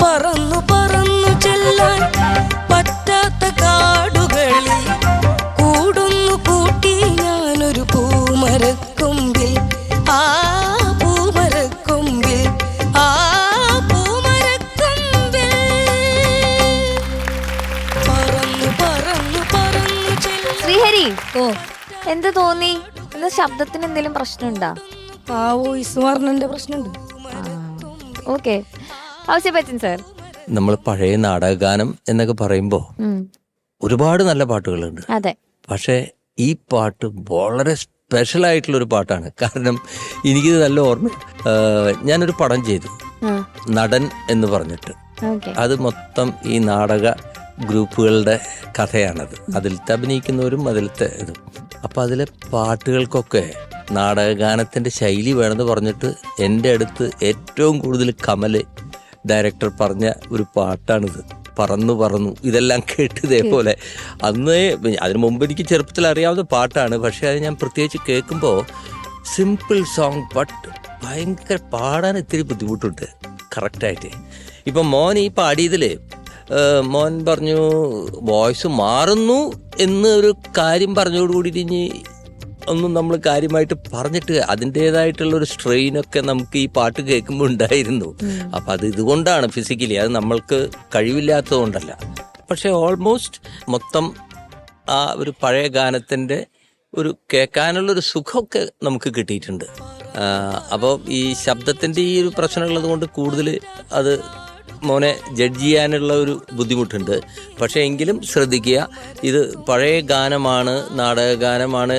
പറന്നു പറന്നു പറന്നു ചെല്ലാൻ പറ്റാത്ത കാടുകളിൽ കൂടുന്നു കൂട്ടി ഞാനൊരു പൂമരക്കൊമ്പിൽ. ആ പൂമരക്കൊമ്പിൽ, ആ പൂമരക്കൊമ്പിൽ പറന്നു പറന്നു പറന്നു ചെല്ലാൻ. ശ്രീഹരി, എന്ത് തോന്നി? ഇന്ന് ശബ്ദത്തിന് എന്തെങ്കിലും പ്രശ്നമുണ്ടോ? ആ വോയിസ് പറഞ്ഞതിന്റെ പ്രശ്നമുണ്ട്. ഓക്കെ, ഔസേപ്പച്ചൻ സാർ, നമ്മൾ പഴയ നാടകഗാനം എന്നൊക്കെ പറയുമ്പോൾ ഒരുപാട് നല്ല പാട്ടുകളുണ്ട്. അതെ, പക്ഷേ ഈ പാട്ട് വളരെ സ്പെഷ്യൽ ആയിട്ടുള്ളൊരു പാട്ടാണ്. കാരണം എനിക്കിത് നല്ല ഓർമ്മ. ഞാനൊരു പടം ചെയ്തു, നടൻ എന്ന് പറഞ്ഞിട്ട്. അത് മൊത്തം ഈ നാടക ഗ്രൂപ്പുകളുടെ കഥയാണത്. അതിലത്തെ അഭിനയിക്കുന്നവരും അതിലത്തെ ഇതും. അപ്പം അതിലെ പാട്ടുകൾക്കൊക്കെ നാടകഗാനത്തിൻ്റെ ശൈലി വേണമെന്ന് പറഞ്ഞിട്ട് എൻ്റെ അടുത്ത് ഏറ്റവും കൂടുതൽ കമൽ ഡയറക്ടർ പറഞ്ഞ ഒരു പാട്ടാണിത്, പറന്നു പറന്നു. ഇതെല്ലാം കേട്ട് ഇതേപോലെ അന്ന് അതിനു മുമ്പ് എനിക്ക് ചെറുപ്പത്തിൽ അറിയാവുന്ന പാട്ടാണ്. പക്ഷേ അത് ഞാൻ പ്രത്യേകിച്ച് കേൾക്കുമ്പോൾ സിമ്പിൾ സോങ്, ബട്ട് ഭയങ്കര പാടാൻ ഇത്തിരി ബുദ്ധിമുട്ടുണ്ട് കറക്റ്റായിട്ട്. ഇപ്പം മോൻ ഈ പാടിയതിൽ മോൻ പറഞ്ഞു വോയിസ് മാറുന്നു എന്ന് ഒരു കാര്യം പറഞ്ഞോടുകൂടി ഇനി ഒന്നും നമ്മൾ കാര്യമായിട്ട് പറഞ്ഞിട്ട് അതിൻ്റേതായിട്ടുള്ളൊരു സ്ട്രെയിനൊക്കെ നമുക്ക് ഈ പാട്ട് കേൾക്കുമ്പോൾ ഉണ്ടായിരുന്നു. അപ്പം അത് ഇതുകൊണ്ടാണ് ഫിസിക്കലി, അത് നമ്മൾക്ക് കഴിവില്ലാത്തത് കൊണ്ടല്ല. പക്ഷേ ഓൾമോസ്റ്റ് മൊത്തം ആ ഒരു പഴയ ഗാനത്തിൻ്റെ ഒരു കേൾക്കാനുള്ളൊരു സുഖമൊക്കെ നമുക്ക് കിട്ടിയിട്ടുണ്ട്. അപ്പോൾ ഈ ശബ്ദത്തിൻ്റെ ഈ ഒരു പ്രശ്നമുള്ളത് കൊണ്ട് കൂടുതൽ അത് മോനെ ജഡ്ജ് ചെയ്യാനുള്ള ഒരു ബുദ്ധിമുട്ടുണ്ട്. പക്ഷേ എങ്കിലും ശ്രദ്ധിക്കുക, ഇത് പഴയ ഗാനമാണ്, നാടകഗാനമാണ്,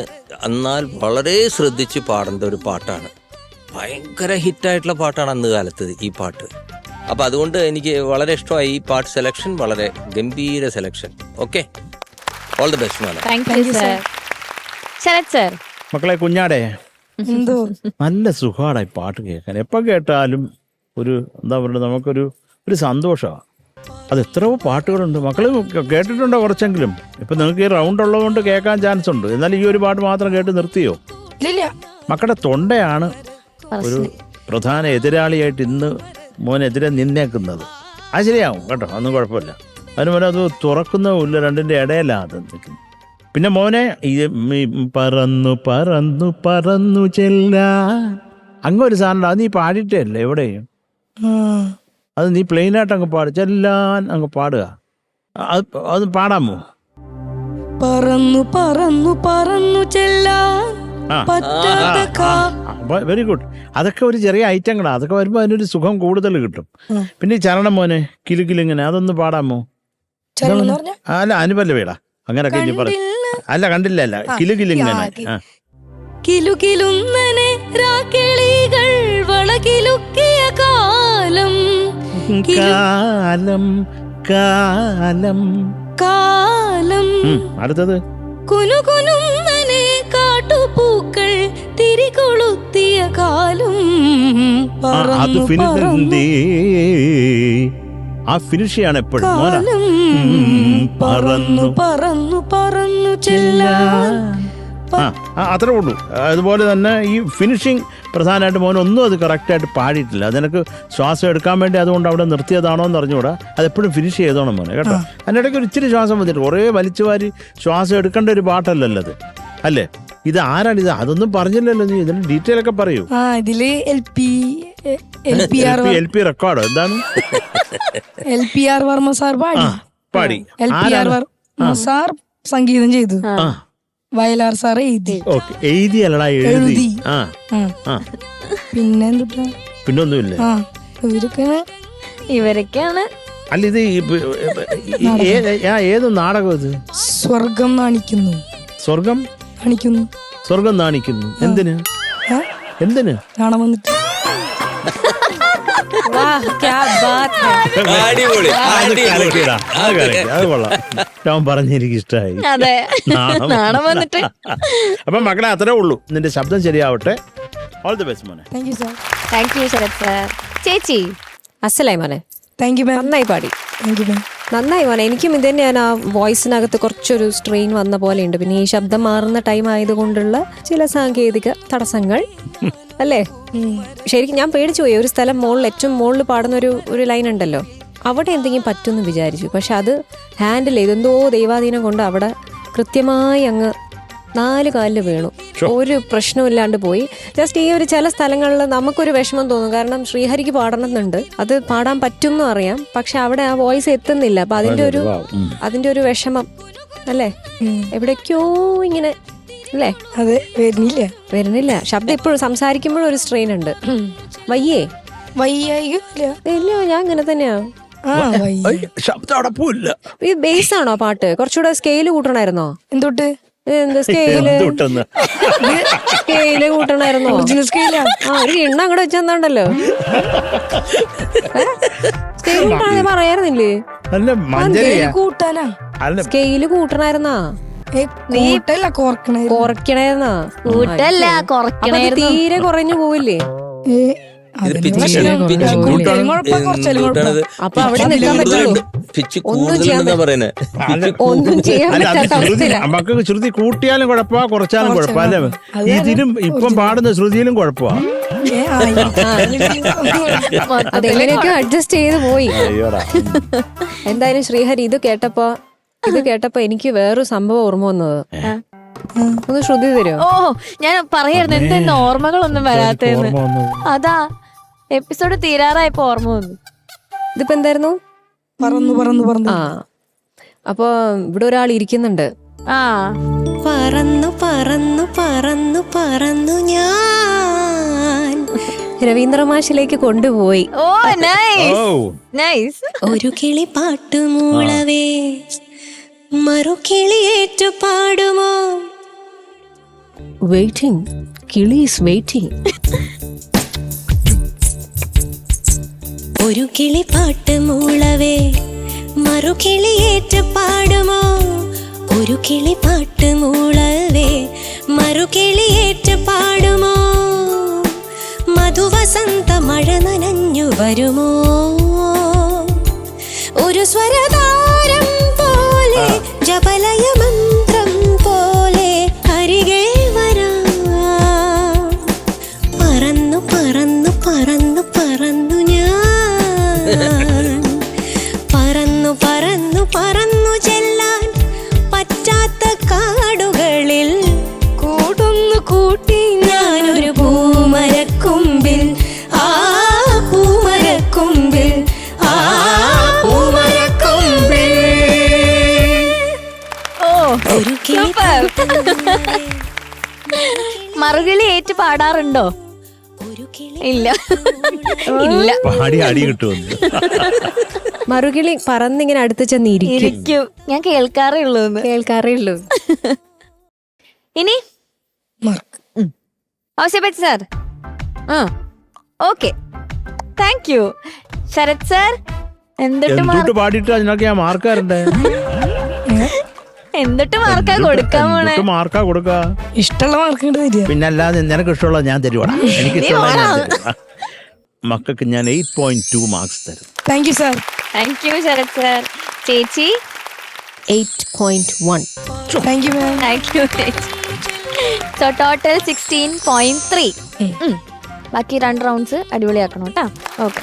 എന്നാൽ വളരെ ശ്രദ്ധിച്ച് പാടേണ്ട ഒരു പാട്ടാണ്. ഭയങ്കര ഹിറ്റായിട്ടുള്ള പാട്ടാണ് അന്ന് കാലത്ത് ഈ പാട്ട്. അപ്പം അതുകൊണ്ട് എനിക്ക് വളരെ ഇഷ്ടമായി ഈ പാട്ട് സെലക്ഷൻ, വളരെ ഗംഭീര selection. Okay, all the best മോനെ. ശരത് സർ. മക്കളെ, കുഞ്ഞാടെ എന്തോ നല്ല സുഖമാണ് ഈ പാട്ട് കേൾക്കാൻ. എപ്പോൾ കേട്ടാലും ഒരു എന്താ പറയുക, നമുക്കൊരു സന്തോഷമാണ്. അത് എത്രയോ പാട്ടുകളുണ്ട്. മക്കൾ കേട്ടിട്ടുണ്ടോ കുറച്ചെങ്കിലും? ഇപ്പം നിങ്ങൾക്ക് ഈ റൗണ്ട് ഉള്ളതുകൊണ്ട് കേൾക്കാൻ ചാൻസ് ഉണ്ട്. എന്നാൽ ഈ ഒരു പാട്ട് മാത്രം കേട്ട് നിർത്തിയോ? ഇല്ല. മക്കളുടെ തൊണ്ടയാണ് ഒരു പ്രധാന എതിരാളിയായിട്ട് ഇന്ന് മോനെതിരെ നിന്നേക്കുന്നത്. അത് ശരിയാവും കേട്ടോ, ഒന്നും കുഴപ്പമില്ല. അതിന് മോനെ അത് തുറക്കുന്നതുമില്ല, രണ്ടിൻ്റെ ഇടയിലാണ് അത് നിൽക്കുന്നത്. പിന്നെ മോനെ ഈ പറന്നു പറന്നു പറന്നു ചെല്ലാൻ അങ്ങൊരു സാധനം അത് നീ പാടിയിട്ടേ അല്ലേ എവിടെയും? അത് നീ പ്ലെയിനായിട്ട് അങ്ങ് പാടുക, ചെല്ലാൻ അങ്ങ് പാടുക. അത് പാടാമോ? പറന്നു പറന്നു പറന്നു ചെല്ലാൻ വെരി ഗുഡ്. അതൊക്കെ ഒരു ചെറിയ ഐറ്റങ്ങളാണ്. അതൊക്കെ വരുമ്പോൾ അതിനൊരു സുഖം കൂടുതൽ കിട്ടും. പിന്നെ ഈ ചരണം മോനെ കിലുകിലിങ്ങനെ അതൊന്ന് പാടാമോ? അല്ല അനുപല്ലവിടാ, അങ്ങനൊക്കെ ഇനി പറ. അല്ല കണ്ടില്ല, അല്ല കിലുകിലിങ്ങനെ. കിലുകിലുന്നനെ രാക്കിളികൾ വളകിലുക്കിയ കാലം കാലം കാലം കാലം. അടുത്തത് കുനുകുനുന്നനെ കാട്ടുപൂക്കൾ തിരികൊളുത്തിയ കാലം. അത് ഫിനിഷ്, ആ ഫിനിഷ് ചെയ്യാണ് എപ്പോഴും. പറന്നു പറന്നു പറന്നു ചെല്ലാൻ. അത്രേ ഉള്ളൂ. അതുപോലെ തന്നെ ഈ ഫിനിഷിങ് പ്രധാനമായിട്ട് മോൻ ഒന്നും അത് കറക്റ്റായിട്ട് പാടിയിട്ടില്ല. അതെനിക്ക് ശ്വാസം എടുക്കാൻ വേണ്ടി അതുകൊണ്ട് അവിടെ നിർത്തിയതാണോ എന്ന് അറിഞ്ഞുകൂടാ. അതെപ്പോഴും ഫിനിഷ് ചെയ്തോണം മോനെ കേട്ടോ. അതിനിടയ്ക്ക് ഒരു ഇച്ചിരി ശ്വാസം വന്നിട്ട് കുറേ വലിച്ചു വാരി ശ്വാസം എടുക്കേണ്ട ഒരു പാട്ടല്ലല്ലോ അത്, അല്ലേ? ഇത് ആരാണ് ഇത്? അതൊന്നും പറഞ്ഞില്ലല്ലോ നീ. ഇതിന് ഡീറ്റെയിൽ ഒക്കെ പറയൂ. ഇതില് LP റെക്കോർഡോ എന്താണ്? LPR വർമ്മ സാർ പാടി. LPR വർമ്മ സാർ സംഗീതം ചെയ്തു, വയലാർ സാർ എഴുതി. എഴുതിയല്ലടാ, എഴുതി. പിന്നൊന്നുമില്ല. ഇവരൊക്കെയാണ്. അല്ല ഇത് ഏത് നാടകം ഇത്? സ്വർഗം നാണിക്കുന്നു. സ്വർഗം കാണിക്കുന്നു. സ്വർഗം നാണിക്കുന്നു. എന്തിന്? എന്തിന് കാണാൻ വന്നിട്ട്? പറഞ്ഞെനിക്ക് ഇഷ്ടമായി. അപ്പൊ മക്കളെ അത്രേ ഉള്ളൂ. നിന്റെ ശബ്ദം ശരിയാവട്ടെ. ഓൾ ദി ബെസ്റ്റ് മോനെ. Thank you sir. Thank you Sarath sir. ചേച്ചി അസലായി മോനെ, താങ്ക് യു മാം. നന്നായി പാടി. Thank you ma'am. നന്നായി മോനെ. എനിക്കും ഇത് തന്നെയാണ്, ആ വോയിസിനകത്ത് കുറച്ചൊരു സ്ട്രെയിൻ വന്ന പോലെ ഉണ്ട്. പിന്നെ ഈ ശബ്ദം മാറുന്ന ടൈം ആയതുകൊണ്ടുള്ള ചില സാങ്കേതിക തടസ്സങ്ങൾ അല്ലേ? ശരിക്കും ഞാൻ പേടിച്ചു പോയി. ഒരു സ്ഥലം മുകളിൽ ഏറ്റവും മുകളിൽ പാടുന്ന ഒരു ലൈൻ ഉണ്ടല്ലോ, അവിടെ എന്തെങ്കിലും പറ്റുമെന്ന് വിചാരിച്ചു. പക്ഷെ അത് ഹാൻഡിൽ ചെയ്ത് എന്തോ ദൈവാധീനം കൊണ്ട് അവിടെ കൃത്യമായി അങ്ങ് 4 കാലിൽ വീണു. ഒരു പ്രശ്നമില്ലാണ്ട് പോയി. ജസ്റ്റ് ഈ ഒരു ചില സ്ഥലങ്ങളിൽ നമുക്കൊരു വിഷമം തോന്നും. കാരണം ശ്രീഹരിക്ക് പാടണമെന്നുണ്ട്, അത് പാടാൻ പറ്റും എന്നും അറിയാം. പക്ഷെ അവിടെ ആ വോയിസ് എത്തുന്നില്ല. അപ്പൊ അതിന്റെ ഒരു വിഷമം അല്ലേ? എവിടേക്കോ ഇങ്ങനെ അല്ലേ? അതെ, വരുന്നില്ല ശബ്ദം. ഇപ്പോഴും സംസാരിക്കുമ്പോഴും ഒരു സ്ട്രെയിൻ ഉണ്ട്. ഇല്ല, ഞാൻ ഇങ്ങനെ തന്നെയാ. ശബ്ദം അടപ്പില്ല. ഈ ബേസ് ആണോ പാട്ട്? കുറച്ചുകൂടെ സ്കെയില് കൂട്ടണായിരുന്നോ? എന്തൊട്ട് സ്കെയില് കൂട്ടണായിരുന്നോ? ഒരു എണ്ണ അങ്ങോട്ട് വെച്ചെന്നാണ്ടല്ലോ. സ്കെയില് കൂട്ടാൻ പറയാറുന്നില്ലേ? കൂട്ടാനാ സ്കെയില് കൂട്ടണായിരുന്നാ? കുറയ്ക്കണായിരുന്നാ? കൂട്ടല്ല കുറയ്ക്കണായിരുന്നു. തീരെ കുറഞ്ഞു പോവില്ലേ? അപ്പൊ അവിടെ നിൽക്കാൻ പറ്റുള്ളൂ. ഒന്നും ചെയ്യാൻ പറ്റാത്ത അവസ്ഥയില്ല. മക്കൾക്ക് ശ്രുതി കൂട്ടിയാലും കുഴപ്പമാ, കുറച്ചാലും കുഴപ്പമില്ല. ഇതിലും ഇപ്പം പാടുന്ന ശ്രുതിയിലും കുഴപ്പമാ. അതെങ്ങനെയൊക്കെ അഡ്ജസ്റ്റ് ചെയ്ത് പോയി. എന്തായാലും ശ്രീഹരി ഇത് കേട്ടപ്പോ എനിക്ക് വേറൊരു സംഭവം ഓർമ്മ വന്നത്. ഒന്ന് ശ്രുതി തരുമോ? ഓ, ഞാൻ പറയായിരുന്നു എന്തെന്ന് ഓർമ്മകളൊന്നും വരാത്തെന്ന്. അതാ എപ്പിസോഡ് തീരാറായപ്പോ ഓർമ്മ വന്നു. ഇതിപ്പോ എന്തായിരുന്നു? പറന്നു. ആ, അപ്പൊ ഇവിടെ ഒരാൾ ഇരിക്കുന്നുണ്ട്. ആ, പറന്നു പറന്നു പറന്നു പറന്നു ഞാൻ രവീന്ദ്ര മാഷിലേക്ക് കൊണ്ടുപോയി. ഓ നൈസ് നൈസ്. ഒരു കിളി പാട്ടു മൂളവേ മറു കിളിയേറ്റു പാടുമോ? വെയിറ്റിംഗ്, കിളി ഈസ് വെയിറ്റിംഗ്. ഒരു കിളി പാട്ട് മൂളവേ മറു കിളിയേറ്റു പാടുമോ? ഒരു കിളി പാട്ട് മൂളവേ മറു കിളിയേറ്റു പാടുമോ? മധുവസന്ത മഴ നനഞ്ഞു വരുമോ? ഒരു സ്വരതാരം പോലെ ജപലയ മന്ത്രം പോലെ അരികെ വരാം. പറന്നു പറന്നു പറന്നു പറന്നു ഞാൻ പറന്നു പറന്നു പറന്നു ചെല്ലാൻ പറ്റാത്ത കാടുകളിൽ കൂടുന്നു കൂട്ടി ഞാനൊരു പൂമരക്കൊമ്പിൽ. ആ പൂമരക്കൊമ്പിൽ, ആ പൂമരക്കൊമ്പിൽ. ഓ മറുകിളി ഏറ്റു പാടാറുണ്ടോ? ഇല്ല ഇല്ല. പാടി അടി കിട്ടുമെന്ന്. മറുകിളി പറന്നിങ്ങനെ അടുത്ത് ചെന്നിരിക്കും. ഞാൻ കേൾക്കാറേ ഉള്ളൂ. ഇനി Ouseppachan sir. Okay, thank you. Sarath sir എന്തൊട്ട് പാടിയിട്ട് അതിനൊക്കെ ഞാൻ മാർക്കാറുണ്ട്. എന്തൊട്ട് മാർക്കാ കൊടുക്കാൻ പോണേ? മാർക്കാ കൊടുക്കാ? ഇഷ്ടമുള്ള മാർക്ക്. പിന്നെ അല്ലാതെ നിനക്ക് ഇഷ്ടമുള്ള ഞാൻ തരുവാടാ. എനിക്ക് ഇഷ്ടമുള്ള മക്കൾക്ക് ഞാൻ 8.2 മാർക്സ് തരും. Thank you sir. Thank you Sarath sir. ചേച്ചി 8.1. Thank you ma'am. Thank you ചേച്ചി. So total 16.3. ബാക്കി 2 റൗണ്ട്സ് അടിപൊളിയാക്കണം കേട്ടോ. ഓക്കെ.